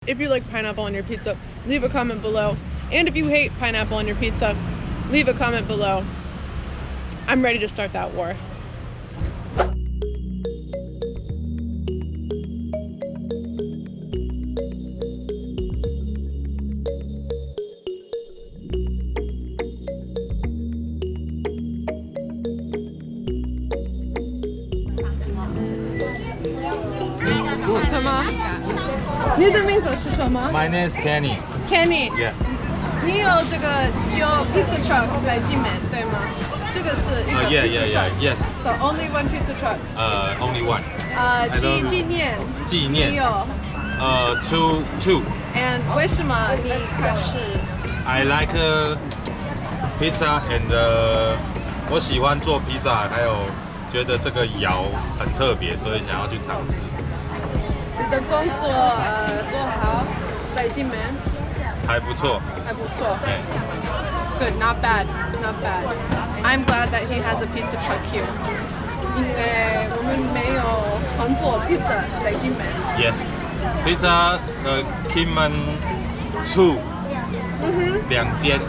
If you like pineapple on your pizza, leave a comment below. And if you hate pineapple on your pizza, leave a comment below. I'm ready to start that war.什么？你的名字是什么 My name is Kenny. Kenny. Yeah. 你有这个只有 pizza truck 在金门，对吗？这个是一个 pizza truck. Yes. So only one pizza truck. Only one. 纪念。纪念。你有two. And 为什么你开始 I like pizza and 我喜欢做披萨，还有觉得这个窑很特别，所以想要去尝试。你的工作做好在金门？还不错。还不错。Good, not bad, not bad. I'm glad that he has a pizza truck here. 因为我们没有很多 pizza 在金门。Yes. Pizza Kinmen 2. 2间。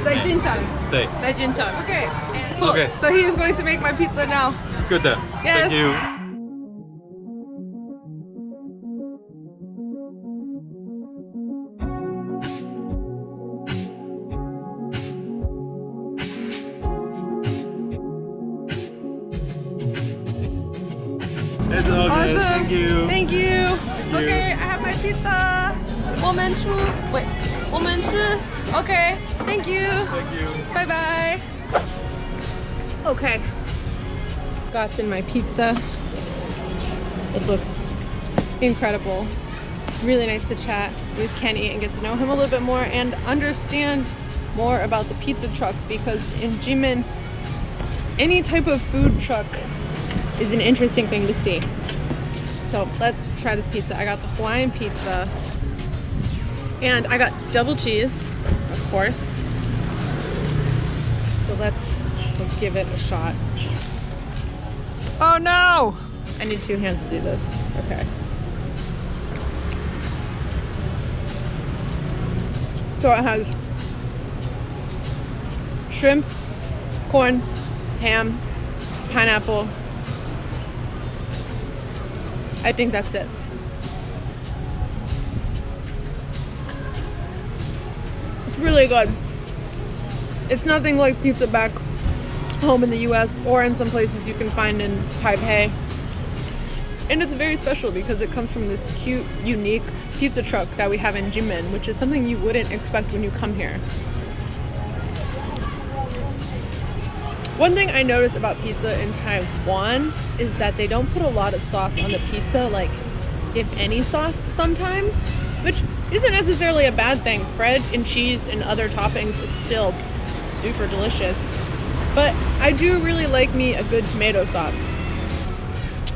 在金城。对。在金城。Okay. Cool. Okay. So he is going to make my pizza now. Good. Yes. Thank you. It's okay. Awesome. Thank you. Thank you. Okay, I have my pizza. 我们吃. Okay. Thank you. Thank you. Bye bye. Okay. Got in my pizza. It looks incredible. Really nice to chat with Kenny and get to know him a little bit more and understand more about the pizza truck, because in Jinmen, any type of food truck is an interesting thing to see. So let's try this pizza. I got the Hawaiian pizza and I got double cheese, of course. So let's give it a shot. Oh no! I need 2 hands to do this. Okay. So it has shrimp, corn, ham, pineapple. I think that's it. It's really good. It's nothing like pizza back home in the US or in some places you can find in Taipei. And it's very special because it comes from this cute, unique pizza truck that we have in Kinmen, which is something you wouldn't expect when you come here. One thing I notice about pizza in Taiwan is that they don't put a lot of sauce on the pizza, like if any sauce sometimes, which isn't necessarily a bad thing. Bread and cheese and other toppings is still super delicious. But I do really like me a good tomato sauce.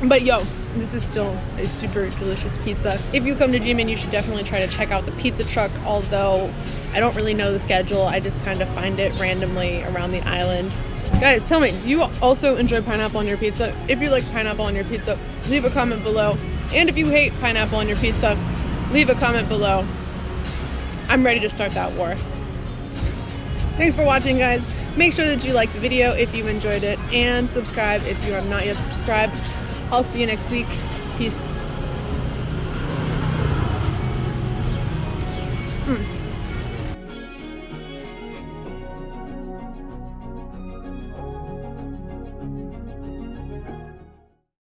But yo, this is still a super delicious pizza. If you come to Kinmen, you should definitely try to check out the pizza truck, although I don't really know the schedule. I just kind of find it randomly around the island. Guys, tell me, do you also enjoy pineapple on your pizza? If you like pineapple on your pizza, leave a comment below. And if you hate pineapple on your pizza, leave a comment below. I'm ready to start that war. Thanks for watching, guys. Make sure that you like the video if you enjoyed it, and subscribe if you are not yet subscribed. I'll see you next week. Peace.